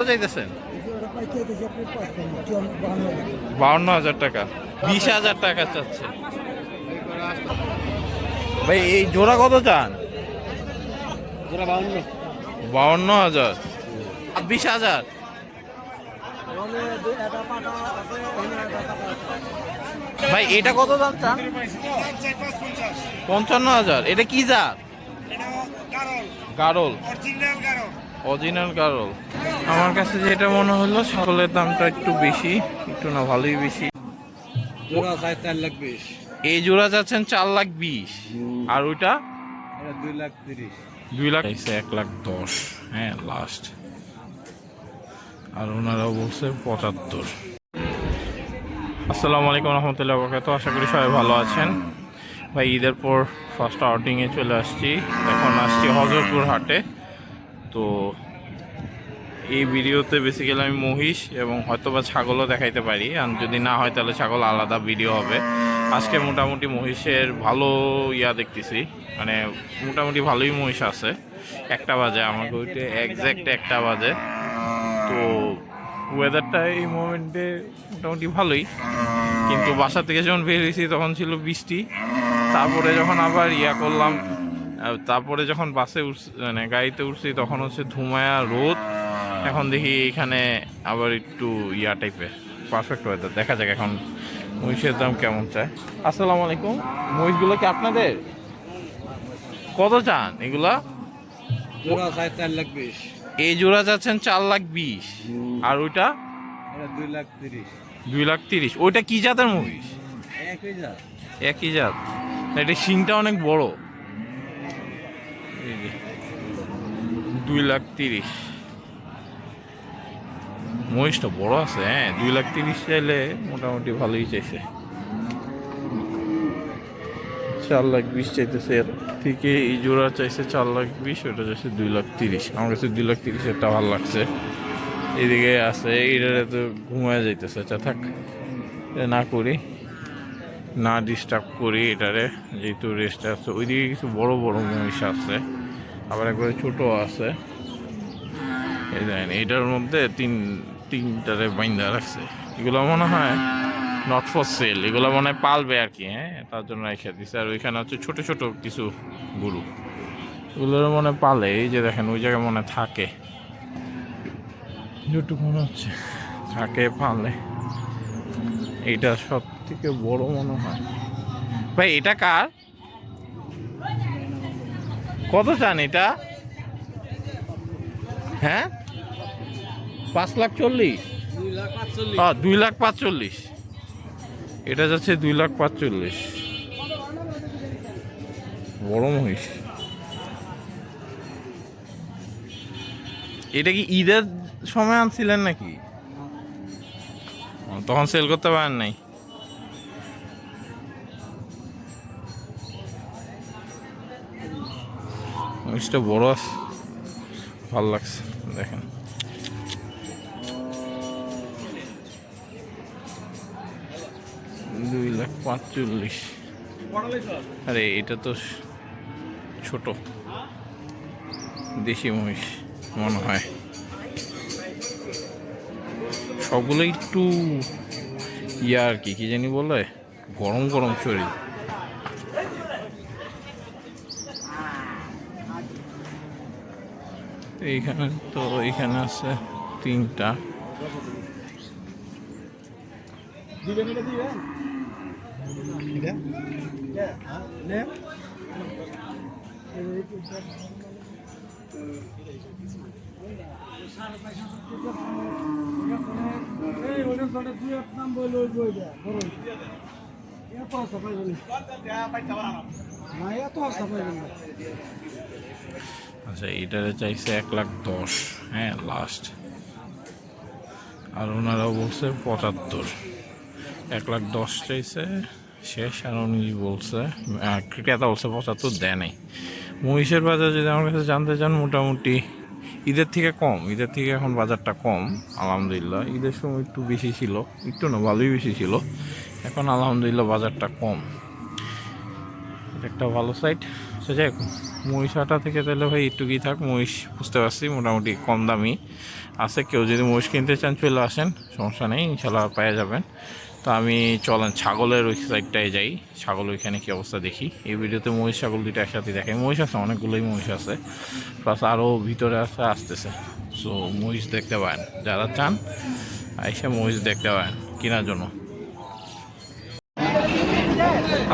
চাইতেছেন 52,000 টাকা, 20,000 টাকা চাচ্ছে ভাই। এই জোড়া কত চান? 52,000, 20,000। ভাই এটা কত দাম চান? 55,000। এটা কি জাত? গারল, অরিজিনাল গারল। আমার কাছে যেটা মনে হলো সকলের দামটা একটু বেশি, একটু না ভালোই বেশি। জোড়া চাই 4,20,000। এই জোড়া যাচ্ছেন 4,20,000, আর ওইটা 2,30,000। 2,00,000, 1,10,000। হ্যাঁ লাস্ট। আর ওনারাও বলছে 75। আসসালামু আলাইকুম রহমতুল্লাহ বরকাতুহু। আশা করি সবাই ভালো আছেন। ভাই ঈদের পর ফার্স্ট আউটিংয়ে চলে আসছি। এখন আসছি হজরতপুর হাটে। তো এই ভিডিওতে বেসিক্যালি আমি মহিষ এবং হয়তোবা ছাগলও দেখাইতে পারি, আর যদি না হয় তাহলে ছাগল আলাদা ভিডিও হবে। আজকে মোটামুটি মহিষের ভালো দেখতেছি, মানে মোটামুটি ভালোই মহিষ আছে। 1টা বাজে, আমাকে ওইটা একজ্যাক্ট 1টা বাজে। তো ওয়েদারটা এই মোমেন্টে মোটামুটি ভালোই, কিন্তু বাসা থেকে যখন বের হয়েছি তখন ছিল বৃষ্টি। তারপরে যখন আবার করলাম, তারপরে যখন বাসে মানে গাড়িতে উঠছি তখন হচ্ছে ধুমায়া রোদ। এখন দেখি এখানে আবার একটু টাইপের পারফেক্ট ওয়েদার। দেখা যাক এখন মহিষের দাম কেমন চায়। আসসালামু আলাইকুম। মহিষগুলো কি আপনাদের? কত চান এগুলা? জোড়া চাই 4,20,000। এই জোড়া যাচ্ছেন 4,20,000, আর ওইটা 2,30,000। 2,30,000। ওইটা কি জাতের মহিষ? একই জাত। একই জাত। এটা শিংটা অনেক বড়। 2,30,000 মহিষটা বড় আছে। হ্যাঁ 2,30,000 চাইলে মোটামুটি ভালোই চাইছে। 4,20,000 চাইতেছে। এর থেকে এই জোড়া চাইছে 4,20,000, ওটা চাইছে 2,30,000। আমার কাছে 2,30,000টা ভালো লাগছে। এদিকে আছে এটারে তো ঘুমায় যাইতেছে। আচ্ছা থাক, এটা না করি, না ডিস্টার্ব করি এটারে, যেহেতু রেস্ট আছে। ওইদিকে কিছু বড় বড় মহিষ আছে, আবার একবারে ছোট আছে। এই দেখেন এটার মধ্যে তিনটারে বাইন্দা রাখছে। এগুলো মনে হয় নট ফর সেল, এগুলো মনে হয় পালবে আর কি। হ্যাঁ তার জন্য রেখে দিচ্ছে। আর ওইখানে হচ্ছে ছোট ছোট কিছু গরু, এগুলোর মনে পালে। এই যে দেখেন ওই জায়গায় মনে থাকে, যেটুকু মনে হচ্ছে থাকে পালে। এইটা সব থেকে বড় মনে হয়। ভাই এটা কার? কত চান এটা? হ্যাঁ 5,40,000। 2,45,000। 2,45,000। এটা যাচ্ছে 2,45,000। বড় মহিষ। এটা কি ঈদের সময় আনছিলেন নাকি? তখন সেল করতে পারেন নাই? মহিষটা বড় আছে, ভালো লাগছে। দেখেন $2,45,000। আরে এটা তো ছোট দেশি মহিষ মনে হয়। সবগুলো একটু আর কি কি জানি বলে, গরম গরম শরীর। এইখানে তো এইখানে আছে 3টা। আচ্ছা এটারে চাইছে 1,10,000। হ্যাঁ লাস্ট। আর ওনারাও বলছে 75। 1,10,000 চাইছে শেষ। আর উনি বলছে ক্রেতা বলছে 75 দেয় নাই। মহিষের বাজার যদি আমার কাছে জানতে চান, মোটামুটি ঈদের থেকে কম। ঈদের থেকে এখন বাজারটা কম আলহামদুলিল্লাহ। ঈদের সময় একটু বেশি ছিল, একটু না ভালোই বেশি ছিল। এখন আলহামদুলিল্লাহ বাজারটা কম, এটা একটা ভালো সাইড। সে যাই হোক, মহিষ হাটা থেকে তাহলে ভাই একটু কি থাক। মহিষ বুঝতে পারছি মোটামুটি কম দামি, আছে, কেউ যদি মহিষ কিনতে চান চলে আসেন, সমস্যা নেই, ইনশাল্লাহ পেয়ে যাবেন। তো আমি চলেন ছাগলের ওই সাইডটায় যাই, ছাগল ওইখানে কী অবস্থা দেখি। এই ভিডিওতে মহিষ ছাগল দুটো একসাথে দেখাই। মহিষ আছে, অনেকগুলোই মহিষ আছে, প্লাস আরও ভিতরে আছে, আসতেছে। সো মহিষ দেখতে পারেন, যারা চান আইসা মহিষ দেখতে পারেন কেনার জন্য।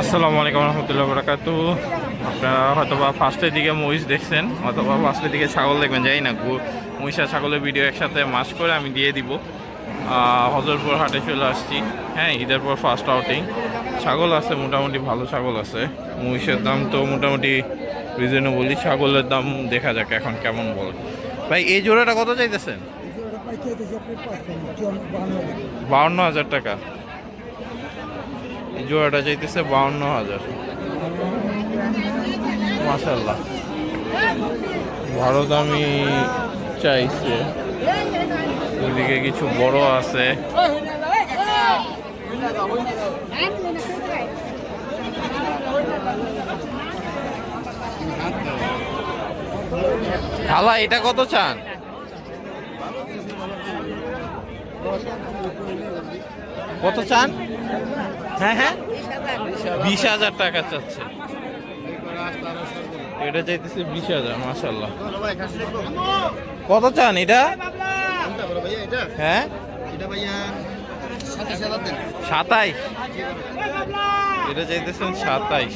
আসসালামু আলাইকুম রহমতুল্লাহ বরকাতু। আপনারা হয়তো বা ফার্স্টের দিকে মহিষ দেখছেন, অথবা ফার্স্টের দিকে ছাগল দেখবেন, যাই না। মহিষ আর ছাগলের ভিডিও একসাথে মাস করে আমি দিয়ে দিব। হজরপুর হাটে চলে আসছি, হ্যাঁ, ঈদের পর ফার্স্ট আউটিং। ছাগল আছে, মোটামুটি ভালো ছাগল আছে। মহিষের দাম তো মোটামুটি রিজনেবলই, ছাগলের দাম দেখা যাক এখন কেমন বলে। ভাই এই জোড়াটা কত চাইতেছেন? 52,000 টাকা। এই জোড়াটা চাইতেছে 52,000। মাশাআল্লাহ, ভালো দামি চাইছে। ওইদিকে কিছু বড় আছে। খালা এটা কত চান? কত চান? হ্যাঁ হ্যাঁ, 20,000 টাকা চাচ্ছে। এটা চাইতেছে 20,000। মাশাআল্লাহ, কত চান এটা? হ্যাঁ 27। এটা চাইতেছেন 27।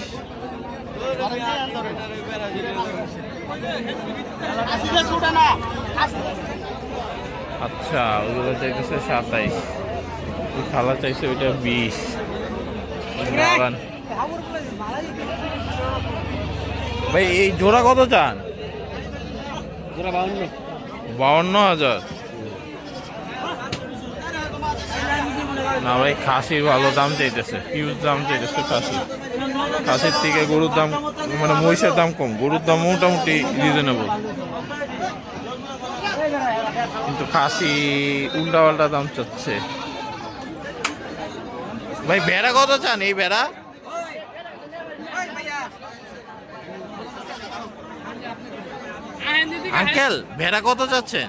আচ্ছা, ওইগুলো চাইতেছে 27। খালা চাইছে ওইটা 20। ভাই এই জোড়া কত চান? 52,000। না ভাই, খাসির ভালো দাম চাইতেছে, হিউজ দাম চাইতেছে খাসির থেকে গরুর দাম, মানে মহিষের দাম কম, গরুর দাম মোটামুটি রিজনেবল, কিন্তু খাসি উল্টা পাল্টা দাম চাচ্ছে। ভাই ভেড়া কত চান? এই ভেড়া আঙ্কেল, ভেড়া কত চাচ্ছেন?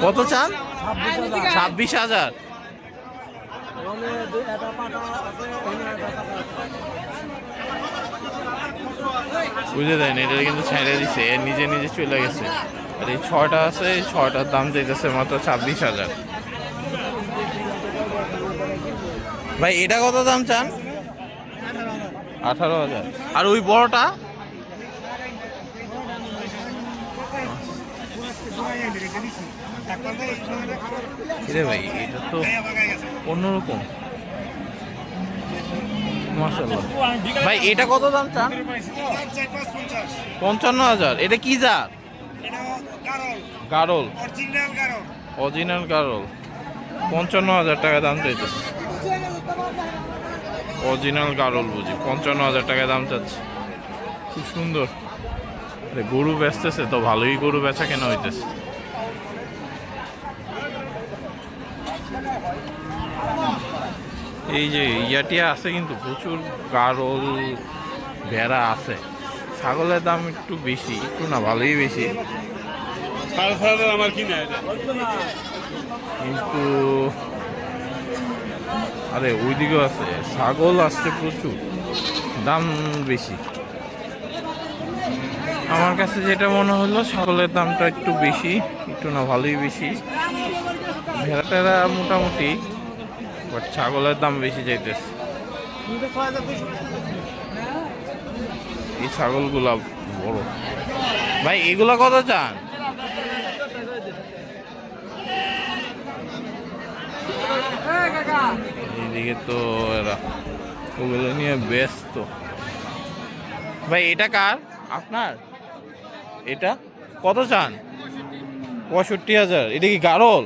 কত চান? 26,000। বুঝে দেন, এটা কিন্তু ছেড়ে দিছে, এর নিজে নিজে চলে গেছে। আর এই 6টা আছে, এই 6টার দাম চাইতেছে মাত্র 26,000। ভাই এটা কত দাম চান? 18,000। আর ওই বড়টা? রে ভাই, এটা তো অন্যরকম। মাশাআল্লাহ। ভাই এটা কত দাম চান? 55,000। এটা কি জাত? গারল, অরিজিনাল গারল। 55,000 টাকা দাম চাইতেছে। অরিজিনাল গারল বুঝি, 55,000 টাকা দাম চাচ্ছে। খুব সুন্দর। গরু বেচতেছে তো, ভালোই গরু বেচা কেনা হইতেছে। এই যে ইয়াটিয়া আছে, কিন্তু প্রচুর গারল ভেড়া আছে। ছাগলের দাম একটু বেশি, একটু না ভালোই বেশি, কিন্তু আরে ওইদিকেও আছে, ছাগল আসছে প্রচুর, দাম বেশি। আমার কাছে যেটা মনে হলো, ছাগলের দামটা একটু বেশি, একটু না ভালোই বেশি। ভেড়াটারা মোটামুটি, বাট ছাগলের দাম বেশি চাইতেছে। এই ছাগলগুলা বড়। ভাই এগুলা কত চান? এইদিকে তো এরা ওগুলো নিয়ে ব্যস্ত। ভাই এটা কার? আপনার? এটা কত চান? 65,000। এটা কি গারল?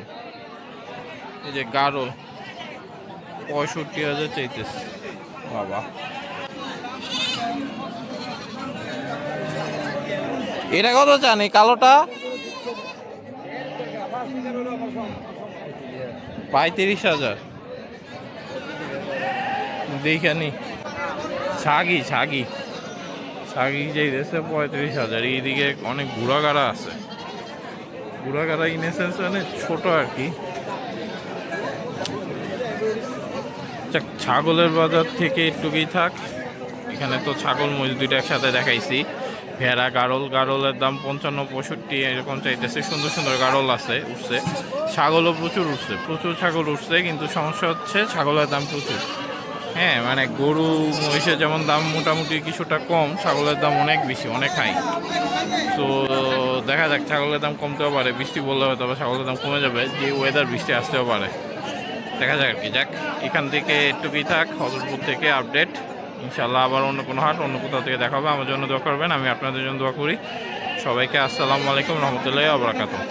এই যে গারল, 65,000 চাইতেছে। বাবা, এটা কত চান? এই কালোটা 35,000। দেখানি ছাগি ছাগি ছাগি যাইতেছে 35,000। এইদিকে অনেক ঘোড়াগাড়া আছে, ঘোড়াগাড়া ইন এ সেন্স মানে ছোট আর কি। ছাগলের বাজার থেকে একটুকুই থাক। এখানে তো ছাগল মহিষ দুইটা একসাথে দেখাইছি। ভেড়া গাড়লের দাম 55-65 এরকম চাইতেছে। সুন্দর সুন্দর গাড়ল আছে, উঠছে। ছাগলও প্রচুর উঠছে, প্রচুর ছাগল উঠছে, কিন্তু সমস্যা হচ্ছে ছাগলের দাম প্রচুর। হ্যাঁ, মানে গরু মহিষের যেমন দাম মোটামুটি কিছুটা কম, ছাগলের দাম অনেক বেশি, অনেক হাই। তো দেখা যাক, ছাগলের দাম কমতেও পারে, বৃষ্টি বললে হয়তো বা ছাগলের দাম কমে যাবে, যে ওয়েদার বৃষ্টি আসতেও পারে, দেখা যাক আর কি। যাক, এখান থেকে একটুকুই থাক, হজরতপুর থেকে আপডেট। ইনশাল্লাহ আবার অন্য কোনো হাট, অন্য কোথাও থেকে দেখা হবে। আমার জন্য দোয়া করবেন, আমি আপনাদের জন্য দোয়া করি। সবাইকে আসসালামু আলাইকুম রহমতুল্লাহি ওয়া বারাকাতুহু।